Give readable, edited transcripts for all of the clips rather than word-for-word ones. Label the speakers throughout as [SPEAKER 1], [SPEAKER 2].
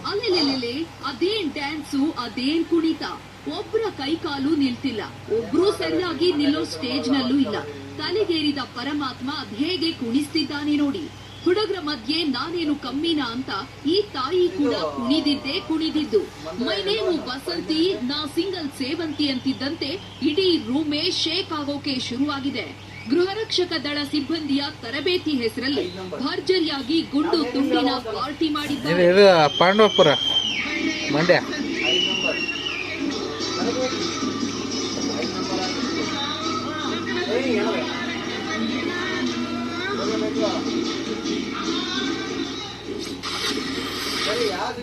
[SPEAKER 1] ಅಲ್ಲೆಲ್ಲೆಲ್ಲೆ ಅದೇನ್ ಡ್ಯಾನ್ಸು, ಅದೇನ್ ಕುಣಿತ. ಒಬ್ರ ಕೈ ಕಾಲು ನಿಲ್ತಿಲ್ಲ, ಒಬ್ರು ಸರಿಯಾಗಿ ನಿಲ್ಲೋ ಸ್ಟೇಜ್ ನಲ್ಲೂ ಇಲ್ಲ. ತಲೆಗೇರಿದ ಪರಮಾತ್ಮ ಅದ್ ಹೇಗೆ ಕುಣಿಸ್ತಿದ್ದಾನೆ ನೋಡಿ. ಹುಡುಗರ ಮಧ್ಯೆ ನಾನೇನು ಕಮ್ಮಿನಾ ಅಂತ ಈ ತಾಯಿ ಕೂಡ ಕುಣಿದಿದ್ದು. ಮೈ ನೇಮು ಬಸಂತಿ, ನಾ ಸಿಂಗಲ್ ಸೇವಂತಿ ಅಂತಿದ್ದಂತೆ ಇಡೀ ರೂಮೇ ಶೇಕ್ ಆಗೋಕೆ ಶುರುವಾಗಿದೆ. ಗೃಹರಕ್ಷಕ ದಳ ಸಿಬ್ಬಂದಿಯ ತರಬೇತಿ ಹೆಸರಲ್ಲಿ ಭರ್ಜರಿಯಾಗಿ ಗುಂಡು ತುಂಡಿನ ಪಾರ್ಟಿ ಮಾಡಿದ್ದಾರೆ.
[SPEAKER 2] ಪಾಂಡವಪುರ ಮಂಡ್ಯ.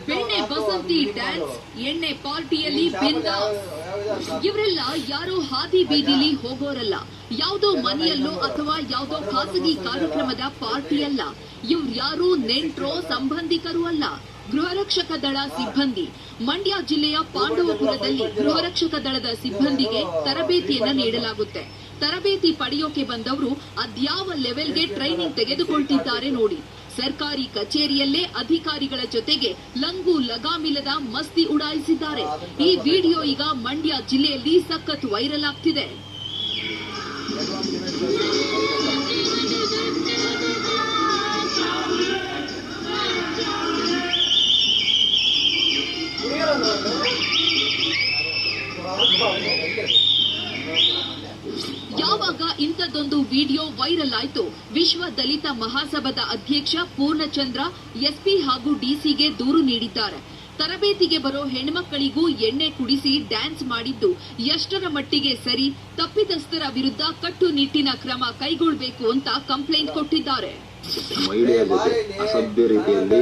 [SPEAKER 2] ಬೆಣ್ಣೆ ಬಸಂತಿ ಡ್ಯಾನ್ಸ್, ಎಣ್ಣೆ ಪಾರ್ಟಿಯಲ್ಲಿ ಬಿಂದಾಸ್. ಇವರೆಲ್ಲ ಯಾರೋ ಹಾದಿ ಬೀದಿಲಿ ಹೋಗೋರಲ್ಲ, ಯಾವುದೋ ಮನೆಯಲ್ಲೋ ಅಥವಾ ಯಾವುದೋ ಖಾಸಗಿ ಕಾರ್ಯಕ್ರಮದ ಪಾರ್ಟಿ ಅಲ್ಲ. ಇವ್ರ್ಯಾರೂ ನೆಂಟ್ರೋ ಸಂಬಂಧಿಕರು ಅಲ್ಲ, ಗೃಹರಕ್ಷಕ ದಳ ಸಿಬ್ಬಂದಿ. ಮಂಡ್ಯ ಜಿಲ್ಲೆಯ ಪಾಂಡವಪುರದಲ್ಲಿ ಗೃಹರಕ್ಷಕ ದಳದ ಸಿಬ್ಬಂದಿಗೆ ತರಬೇತಿಯನ್ನ ನೀಡಲಾಗುತ್ತೆ. ತರಬೇತಿ ಪಡೆಯೋಕೆ ಬಂದವರು ಅದ್ಯಾವ ಲೆವೆಲ್ಗೆ ಟ್ರೈನಿಂಗ್ ತೆಗೆದುಕೊಳ್ತಿದ್ದಾರೆ ನೋಡಿ. ಸರ್ಕಾರಿ ಕಚೇರಿಯಲ್ಲೇ ಅಧಿಕಾರಿಗಳ ಜೊತೆಗೆ ಲಂಗು ಲಗಾಮಿಲ್ಲದ ಮಸ್ತಿ ಉಡಾಯಿಸಿದ್ದಾರೆ. ಈ ವಿಡಿಯೋ ಈಗ ಮಂಡ್ಯ ಜಿಲ್ಲೆಯಲ್ಲಿ ಸಖತ್ ವೈರಲ್ ಆಗ್ತಿದೆ. ಯಾವಾಗ ಇಂಥದ್ದೊಂದು ವಿಡಿಯೋ ವೈರಲ್ ಆಯ್ತು, ವಿಶ್ವ ದಲಿತ ಮಹಾಸಭಾದ ಅಧ್ಯಕ್ಷ ಪೂರ್ಣಚಂದ್ರ ಎಸ್ಪಿ ಹಾಗೂ ಡಿಸಿಗೆ ದೂರು ನೀಡಿದ್ದಾರೆ. ತರಬೇತಿಗೆ ಬರೋ ಹೆಣ್ಮಕ್ಕಳಿಗೂ ಎಣ್ಣೆ ಕುಡಿಸಿ ಡ್ಯಾನ್ಸ್ ಮಾಡಿದ್ದು ಎಷ್ಟರ ಮಟ್ಟಿಗೆ ಸರಿ, ತಪ್ಪಿತಸ್ಥರ ವಿರುದ್ಧ ಕಟ್ಟುನಿಟ್ಟಿನ ಕ್ರಮ ಕೈಗೊಳ್ಳಬೇಕು ಅಂತ ಕಂಪ್ಲೇಂಟ್ ಕೊಟ್ಟಿದ್ದಾರೆ.
[SPEAKER 3] ಮಹಿಳೆಯ ಜೊತೆ ಅಸಭ್ಯ ರೀತಿಯಲ್ಲಿ